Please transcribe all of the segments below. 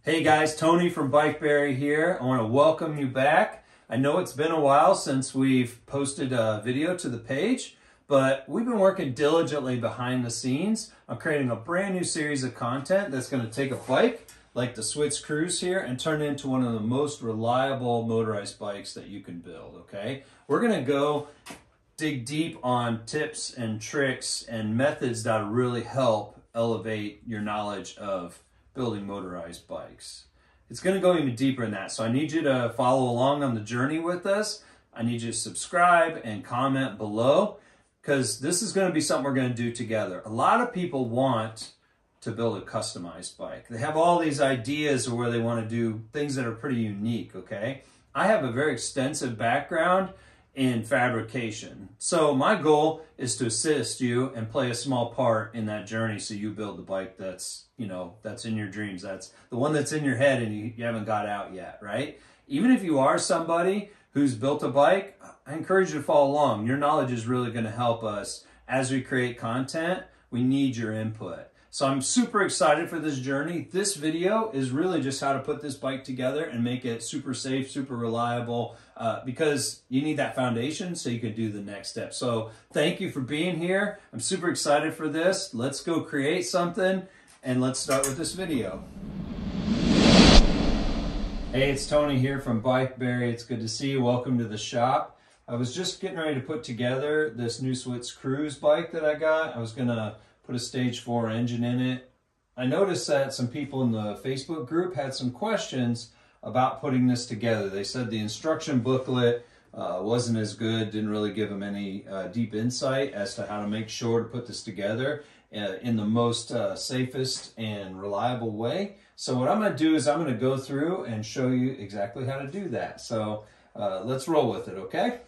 Hey guys, Tony from Bikeberry here. I want to welcome you back. I know it's been a while since we've posted a video to the page, but we've been working diligently behind the scenes. I'm creating a brand new series of content that's going to take a bike like the Switz Cruz here and turn it into one of the most reliable motorized bikes that you can build, okay? We're going to go dig deep on tips and tricks and methods that really help elevate your knowledge of building motorized bikes. It's going to go even deeper than that, so I need you to follow along on the journey with us. I need you to subscribe and comment below, because this is going to be something we're going to do together. A lot of people want to build a customized bike. They have all these ideas of where they want to do things that are pretty unique, okay? I have a very extensive background in fabrication. So my goal is to assist you and play a small part in that journey so you build the bike that's, that's in your dreams. That's the one that's in your head and you haven't got out yet, right? Even if you are somebody who's built a bike, I encourage you to follow along. Your knowledge is really going to help us as we create content. We need your input. So I'm super excited for this journey. This video is really just how to put this bike together and make it super safe, super reliable, because you need that foundation so you can do the next step. So thank you for being here. I'm super excited for this. Let's go create something and let's start with this video. Hey, it's Tony here from Bikeberry. It's good to see you. Welcome to the shop. I was just getting ready to put together this new Switz Cruz bike that I got. I was gonna put a stage 4 engine in it. I noticed that some people in the Facebook group had some questions about putting this together. They said the instruction booklet wasn't as good, didn't really give them any deep insight as to how to make sure to put this together in the most safest and reliable way. So what I'm gonna do is I'm gonna go through and show you exactly how to do that. So let's roll with it, okay?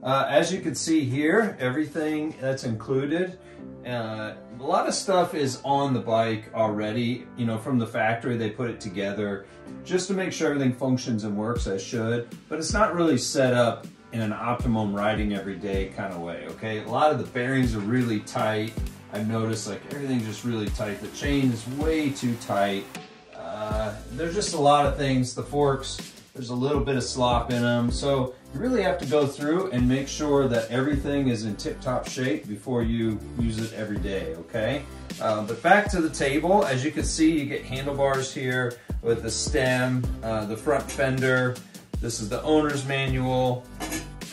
As you can see here, everything that's included, a lot of stuff is on the bike already, from the factory. They put it together just to make sure everything functions and works as should, but it's not really set up in an optimum riding everyday kind of way, okay? A lot of the bearings are really tight. I've noticed like everything's just really tight. The chain is way too tight. There's just a lot of things. The forks, there's a little bit of slop in them. So you really have to go through and make sure that everything is in tip-top shape before you use it every day, okay? But back to the table, as you can see, you get handlebars here with the stem, the front fender. This is the owner's manual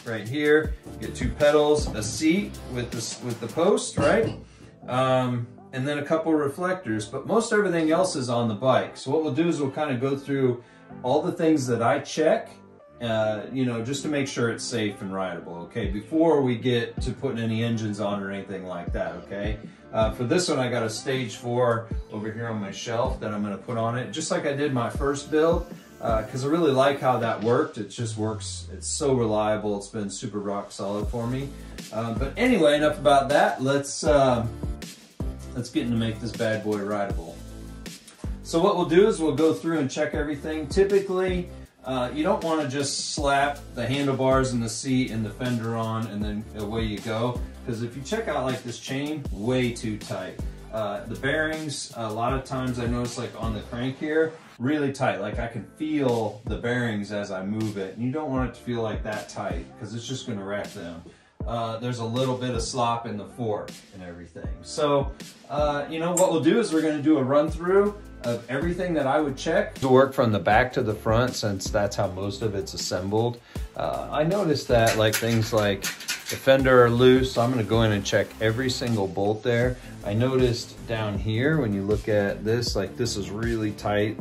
right here. You get 2 pedals, a seat with the post, right? And then a couple reflectors, but most everything else is on the bike. So what we'll do is we'll kind of go through all the things that I check, just to make sure it's safe and rideable, okay, before we get to putting any engines on or anything like that, okay? For this one, I got a stage 4 over here on my shelf that I'm gonna put on it, just like I did my first build, because I really like how that worked. It just works, it's so reliable, it's been super rock solid for me. But anyway, enough about that. Let's get into make this bad boy rideable. So what we'll do is we'll go through and check everything. Typically, you don't want to just slap the handlebars and the seat and the fender on and then away you go. Because if you check out like this chain, way too tight. The bearings, a lot of times I notice like on the crank here, really tight. Like I can feel the bearings as I move it. And you don't want it to feel like that tight because it's just going to wreck them. There's a little bit of slop in the fork and everything. So, what we'll do is we're going to do a run through of everything that I would check. To work from the back to the front, since that's how most of it's assembled. I noticed that like things like the fender are loose, so I'm going to go in and check every single bolt there. I noticed down here when you look at this, like this is really tight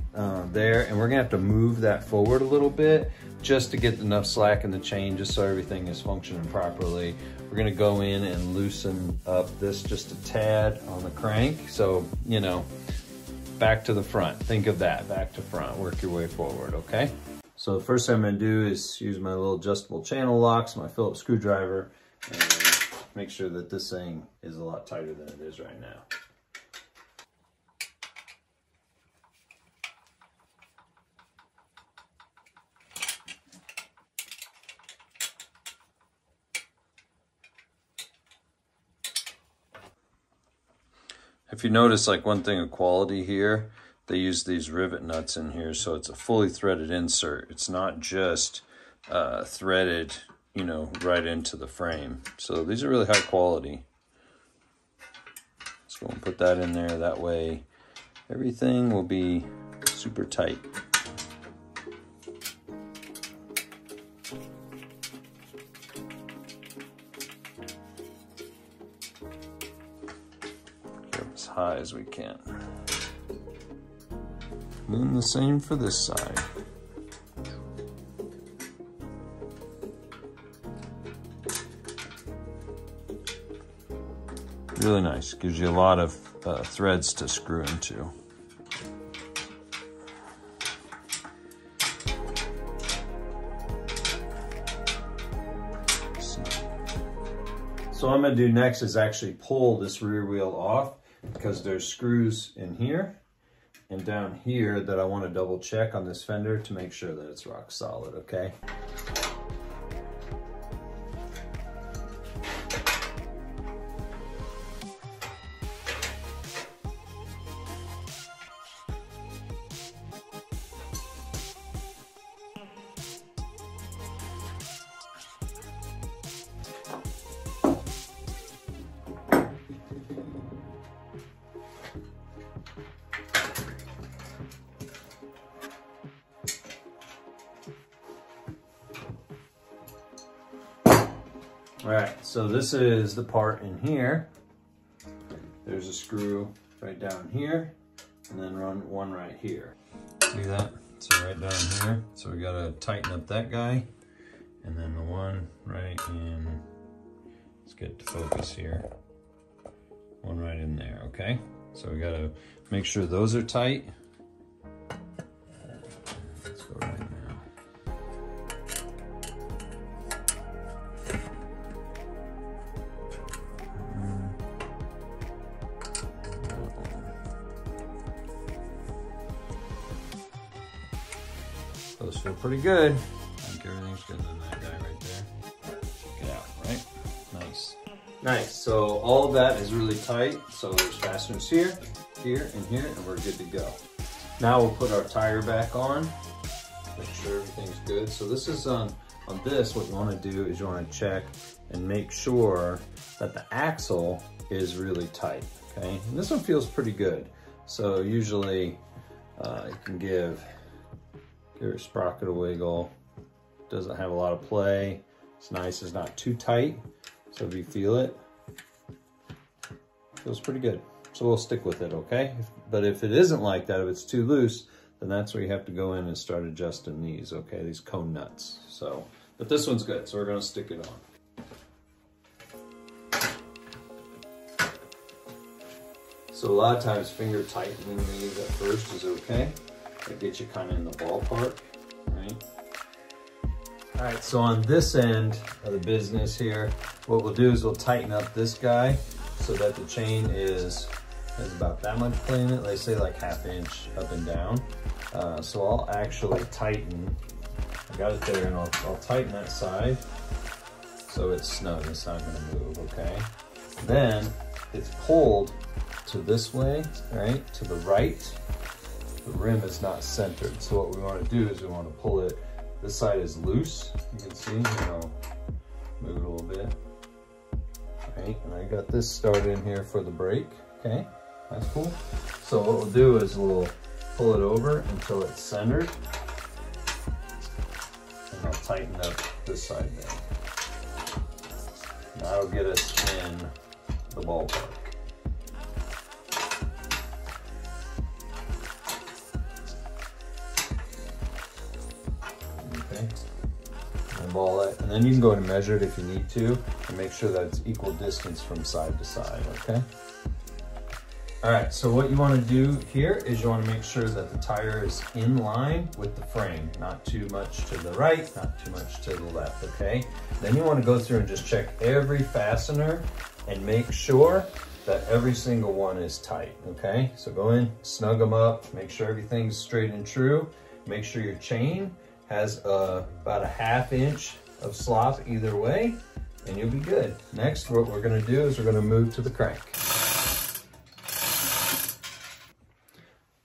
there, and we're going to have to move that forward a little bit just to get enough slack in the chain, just so everything is functioning properly. We're gonna go in and loosen up this just a tad on the crank. So, back to the front. Think of that, back to front, work your way forward, okay? So the first thing I'm gonna do is use my little adjustable channel locks, my Phillips screwdriver, and make sure that this thing is a lot tighter than it is right now. If you notice, like one thing of quality here, they use these rivet nuts in here, so it's a fully threaded insert. It's not just threaded, you know, right into the frame. So these are really high quality. So we'll put that in there. That way everything will be super tight. Get as high as we can. And then the same for this side. Really nice, gives you a lot of threads to screw into. So what I'm gonna do next is actually pull this rear wheel off, because there's screws in here and down here that I want to double check on this fender to make sure that it's rock solid, okay? All right, so this is the part in here. There's a screw right down here, and then run one right here. See that? So right down here. So we gotta tighten up that guy, and then the one right in, let's get to focus here. One right in there, okay? So we gotta make sure those are tight. Let's go right now. Those feel pretty good. I think everything's good on that guy right there. Check it out, right? Nice. Nice, so all of that is really tight. So there's fasteners here, here, and here, and we're good to go. Now we'll put our tire back on, make sure everything's good. So this is on this, what you wanna do is you wanna check and make sure that the axle is really tight, okay? And this one feels pretty good. So usually you can give your sprocket a wiggle. Doesn't have a lot of play. It's nice, it's not too tight. So if you feel it, feels pretty good. So we'll stick with it, okay? But if it isn't like that, if it's too loose, then that's where you have to go in and start adjusting these, okay? These cone nuts. So, but this one's good, so we're gonna stick it on. So a lot of times finger tightening these at first is okay. That gets you kind of in the ballpark, right? All right, so on this end of the business here, what we'll do is we'll tighten up this guy so that the chain has about that much play in it. They say like 1/2 inch up and down. So I'll actually tighten, I got it there, and I'll tighten that side so it's snug, it's not gonna move, okay? Then it's pulled to this way, right, to the right. The rim is not centered. So what we want to do is we want to pull it, this side is loose, you can see, I'll move it a little bit. Right, and I got this started in here for the brake, okay, that's cool. So what we'll do is we'll pull it over until it's centered, and I'll tighten up this side there. That'll get us in the ballpark. Ball it, and then you can go and measure it if you need to, and make sure that it's equal distance from side to side, okay? All right, so what you want to do here is you want to make sure that the tire is in line with the frame, not too much to the right, not too much to the left, okay? Then you want to go through and just check every fastener and make sure that every single one is tight, okay? So go in, snug them up, make sure everything's straight and true. Make sure your chain has about a 1/2 inch of slop either way, and you'll be good. Next, what we're gonna do is we're gonna move to the crank.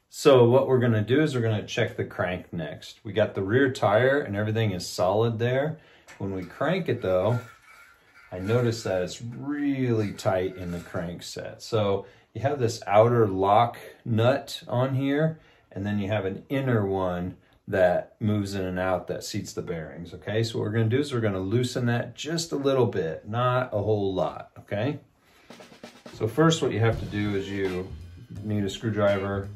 So what we're gonna do is we're gonna check the crank next. We got the rear tire and everything is solid there. When we crank it though, I noticed that it's really tight in the crank set. So you have this outer lock nut on here, and then you have an inner one that moves in and out that seats the bearings, okay? So what we're gonna do is we're gonna loosen that just a little bit, not a whole lot, okay? So first what you have to do is you need a screwdriver,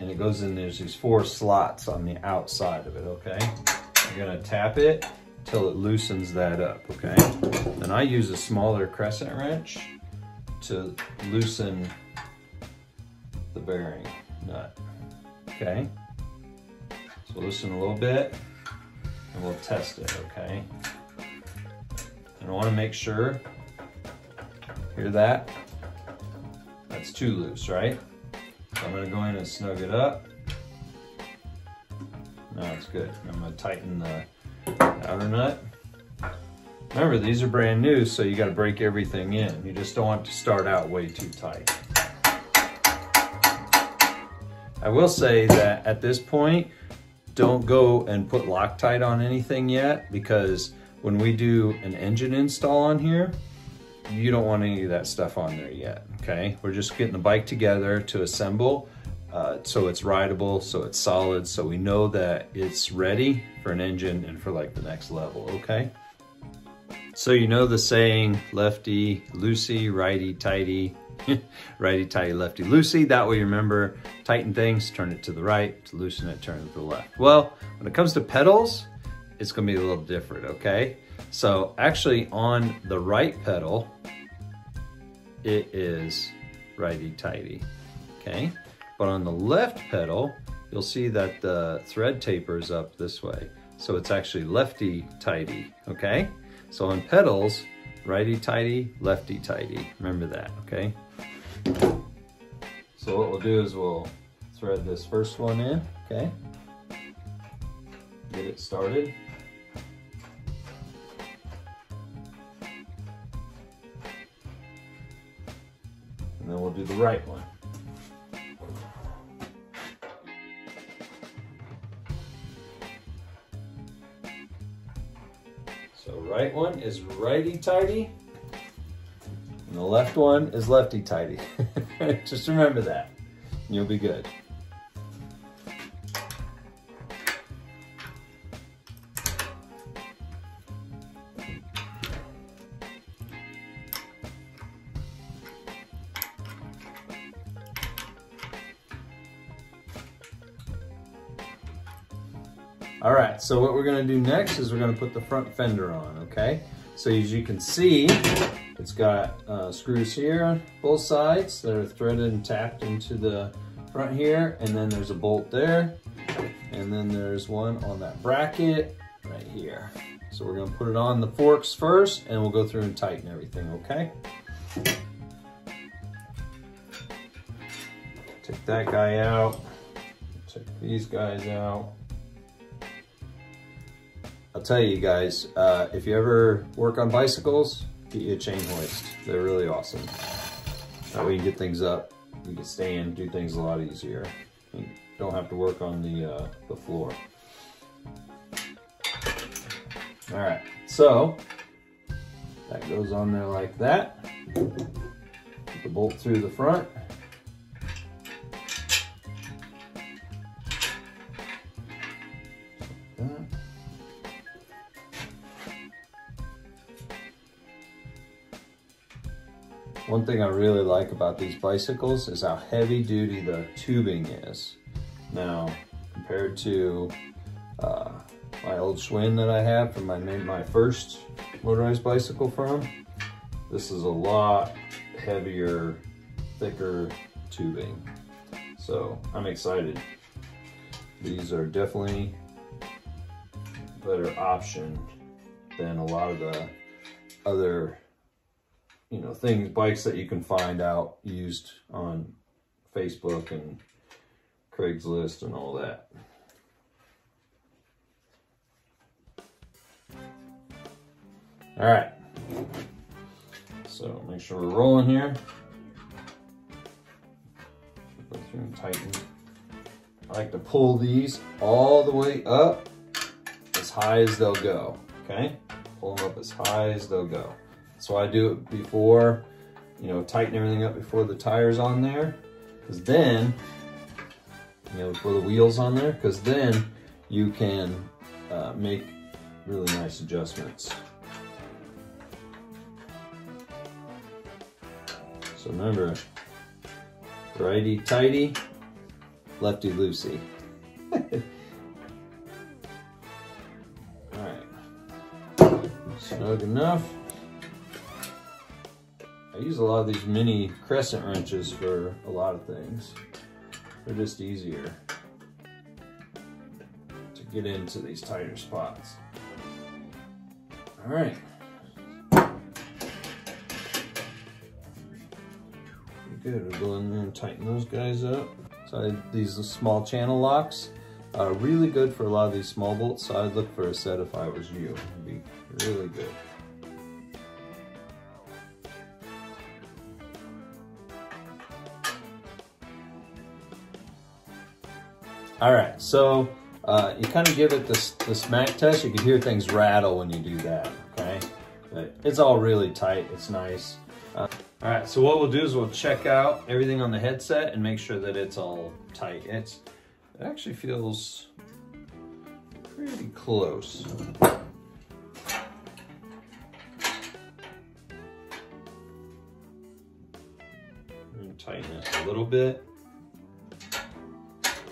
and it goes in, there's these 4 slots on the outside of it, okay? You're gonna tap it till it loosens that up, okay? And I use a smaller crescent wrench to loosen the bearing nut, okay? So loosen a little bit and we'll test it, okay? And I wanna make sure, hear that? That's too loose, right? So I'm gonna go in and snug it up. Now it's good. I'm gonna tighten the outer nut. Remember, these are brand new, so you gotta break everything in. You just don't want to start out way too tight. I will say that at this point, don't go and put Loctite on anything yet, because when we do an engine install on here, you don't want any of that stuff on there yet, okay? We're just getting the bike together to assemble so it's rideable, so it's solid, so we know that it's ready for an engine and for like the next level, okay? So you know the saying, lefty loosey, righty tighty, righty tighty, lefty loosey. That way you remember, tighten things, turn it to the right, to loosen it, turn it to the left. Well, when it comes to pedals, it's gonna be a little different, okay? So actually on the right pedal, it is righty tighty, okay? But on the left pedal, you'll see that the thread tapers up this way. So it's actually lefty tighty, okay? So on pedals, righty tighty, lefty tighty. Remember that, okay? So what we'll do is we'll thread this first one in, okay? Get it started. And then we'll do the right one. So right one is righty tighty, and the left one is lefty tighty. Just remember that, and you'll be good. All right, so what we're gonna do next is we're gonna put the front fender on, okay? So as you can see, it's got screws here on both sides that are threaded and tapped into the front here, and then there's a bolt there, and then there's one on that bracket right here. So we're gonna put it on the forks first, and we'll go through and tighten everything, okay? Take that guy out, take these guys out. I'll tell you guys, if you ever work on bicycles, get you a chain hoist. They're really awesome. That way you get things up, you can stand, do things a lot easier. You don't have to work on the floor. All right, so that goes on there like that. Put the bolt through the front. One thing I really like about these bicycles is how heavy duty the tubing is. Now, compared to my old Schwinn that I had from my first motorized bicycle from, this is a lot heavier thicker tubing. So I'm excited. These are definitely a better option than a lot of the other, you know, bikes that you can find out used on Facebook and Craigslist and all that. All right, so make sure we're rolling here. Go through and tighten. I like to pull these all the way up as high as they'll go, okay? Pull them up as high as they'll go. That's why I do it before, you know, tighten everything up before the tire's on there. Because then, you know, before the wheel's on there, because then you can make really nice adjustments. So remember, righty tighty, lefty loosey. Alright, snug enough. I use a lot of these mini crescent wrenches for a lot of things. They're just easier to get into these tighter spots. Alright. Good, we'll go in there and tighten those guys up. So these small channel locks are really good for a lot of these small bolts, so I'd look for a set if I was you. It'd be really good. All right, so you kind of give it the smack test. You can hear things rattle when you do that, okay? But it's all really tight, it's nice. All right, so what we'll do is we'll check out everything on the headset and make sure that it's all tight. It actually feels pretty close. Tighten it a little bit.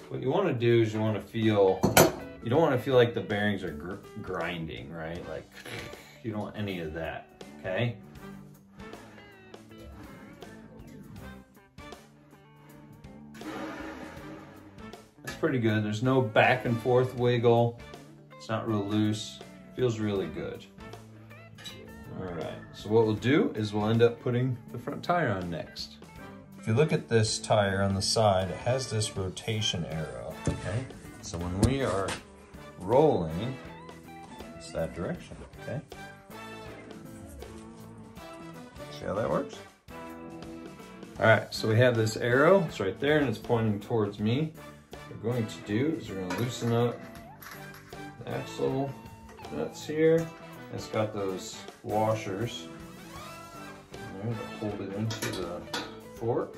What you want to do is you don't want to feel like the bearings are grinding, right? Like, you don't want any of that, okay? Pretty good. There's no back and forth wiggle. It's not real loose. Feels really good. All right, so what we'll do is we'll end up putting the front tire on next. If you look at this tire on the side, it has this rotation arrow, okay? So when we are rolling, it's that direction, okay? See how that works? All right, so we have this arrow. It's right there and it's pointing towards me. What we're going to do is we're going to loosen up the axle nuts here. It's got those washers there to hold it into the fork.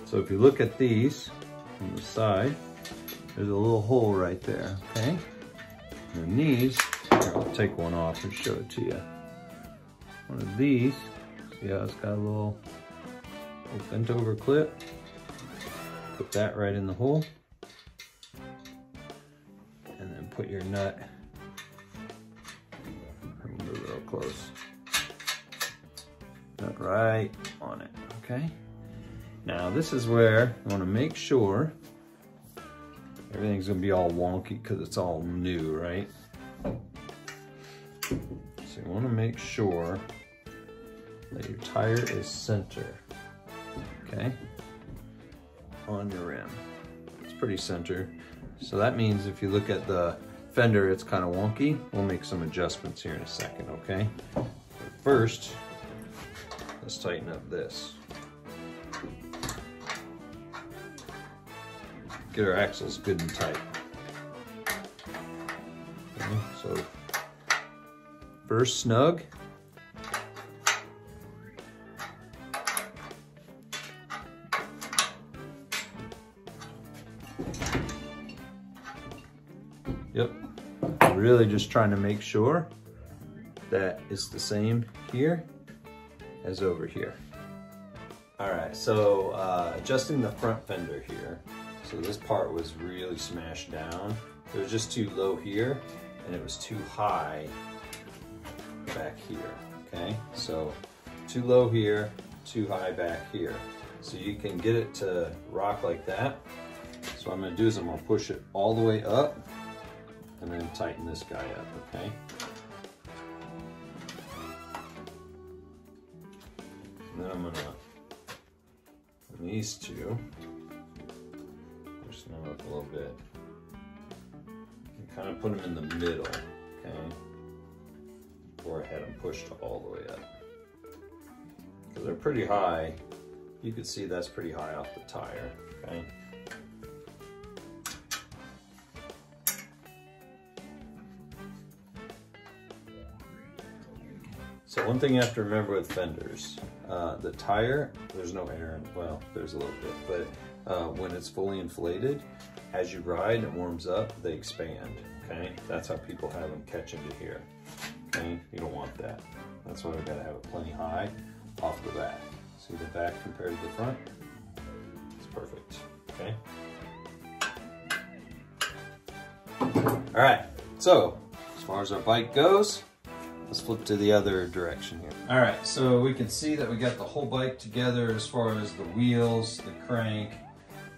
So if you look at these on the side, there's a little hole right there, okay? And these, here, I'll take one off and show it to you. One of these, see how it's got a little bent over clip. Put that right in the hole. And then put your nut, move it real close. Nut right on it, okay? Now this is where you want to make sure everything's gonna be all wonky because it's all new, right? So you want to make sure that your tire is center, okay, on your rim. It's pretty center. So that means if you look at the fender, it's kind of wonky. We'll make some adjustments here in a second, okay? But first, let's tighten up this. Get our axles good and tight. Okay, so first snug. Yep, really just trying to make sure that it's the same here as over here. All right, so adjusting the front fender here. So this part was really smashed down. It was just too low here and it was too high back here, okay? So too low here, too high back here. So you can get it to rock like that. So what I'm gonna do is I'm gonna push it all the way up and then tighten this guy up, okay? And then I'm gonna, on these two, push them up a little bit. And kind of put them in the middle, okay? Before I had them pushed all the way up. Because they're pretty high. You can see that's pretty high off the tire, okay? So one thing you have to remember with fenders, the tire, there's no air in, well, there's a little bit, but when it's fully inflated, as you ride, it warms up, they expand, okay? That's how people have them catch into here, okay? You don't want that. That's why we gotta have it plenty high off the back. See the back compared to the front? It's perfect, okay? All right, so as far as our bike goes, let's flip to the other direction here. All right, so we can see that we got the whole bike together as far as the wheels, the crank,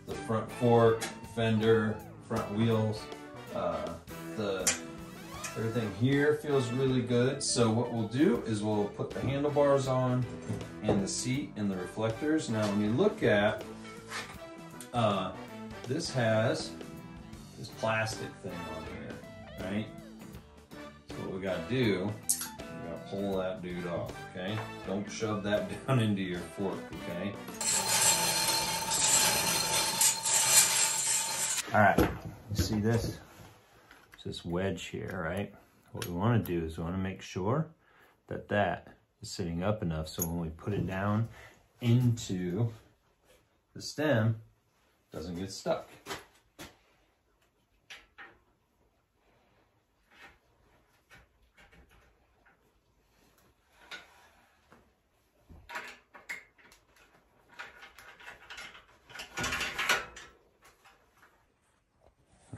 the front fork, fender, front wheels, everything here feels really good. So what we'll do is we'll put the handlebars on and the seat and the reflectors. Now when you look at, this has this plastic thing on here, right? So what we gotta do, we gotta pull that dude off, okay? Don't shove that down into your fork, okay? All right, you see this? This wedge here, right? What we want to do is we want to make sure that that is sitting up enough so when we put it down into the stem, it doesn't get stuck.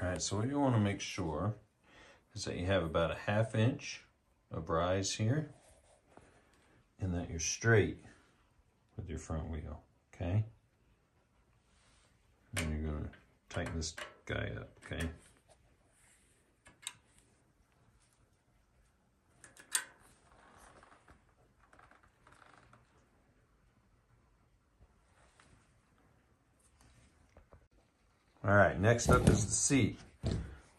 All right, so what you want to make sure is that you have about a 1/2 inch of rise here and that you're straight with your front wheel, okay? And you're going to tighten this guy up, okay? All right, next up is the seat.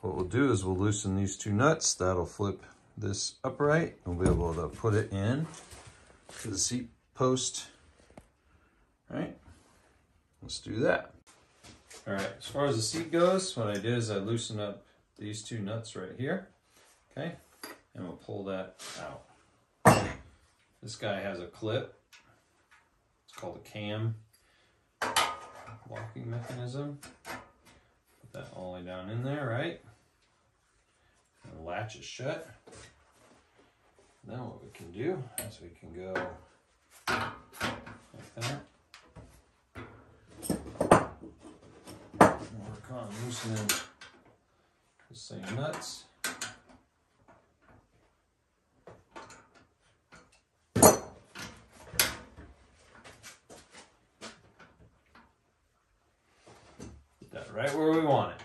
What we'll do is we'll loosen these two nuts. That'll flip this upright and we'll be able to put it in to the seat post. All right, let's do that. All right, as far as the seat goes, what I did is I loosened up these two nuts right here, okay? And we'll pull that out. This guy has a clip. It's called a cam locking mechanism. Put that all the way down in there, right? And the latch is shut. Now what we can do is we can go like that. Work on loosening the same nuts. Put that right where we want it.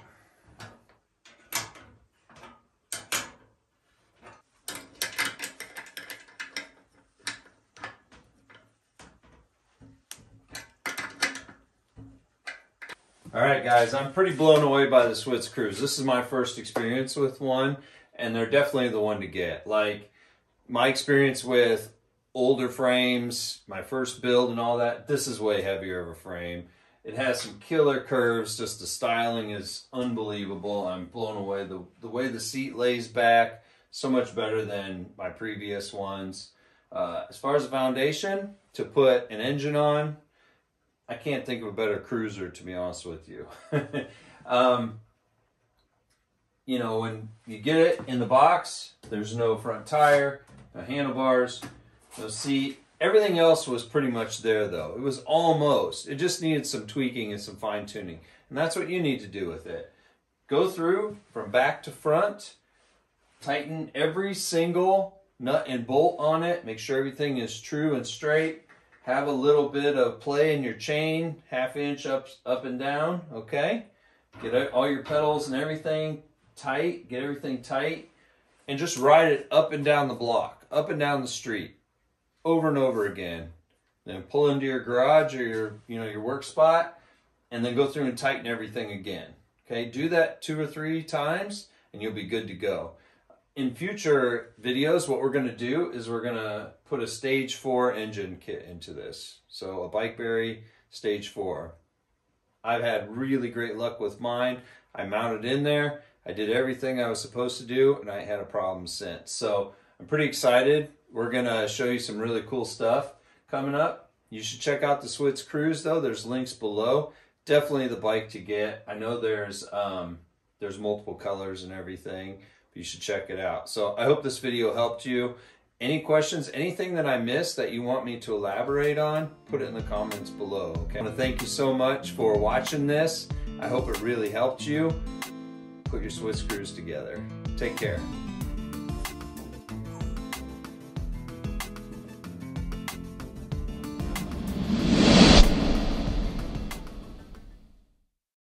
All right, guys, I'm pretty blown away by the Switz Cruz. This is my first experience with one, and they're definitely the one to get. Like, my experience with older frames, my first build and all that, this is way heavier of a frame. It has some killer curves, just the styling is unbelievable. I'm blown away. The way the seat lays back, so much better than my previous ones. As far as the foundation, to put an engine on, I can't think of a better cruiser, to be honest with you. You know, when you get it in the box, there's no front tire, no handlebars, no seat. Everything else was pretty much there, though. It was almost. It just needed some tweaking and some fine-tuning. And that's what you need to do with it. Go through from back to front, tighten every single nut and bolt on it. Make sure everything is true and straight. Have a little bit of play in your chain, 1/2 inch up and down, okay? Get all your pedals and everything tight, get everything tight, and just ride it up and down the block, up and down the street, over and over again. Then pull into your garage or your work spot, and then go through and tighten everything again. Okay, do that 2 or 3 times, and you'll be good to go. In future videos, what we're going to do is we're going to put a stage 4 engine kit into this. So a Bikeberry stage 4. I've had really great luck with mine. I mounted in there. I did everything I was supposed to do, and I had a problem since. So I'm pretty excited. We're going to show you some really cool stuff coming up. You should check out the Switz Cruz, though. There's links below. Definitely the bike to get. I know there's multiple colors and everything. You should check it out. So I hope this video helped you. Any questions, anything that I missed that you want me to elaborate on, put it in the comments below. Okay? I want to thank you so much for watching this. I hope it really helped you. Put your Switz Cruz together. Take care.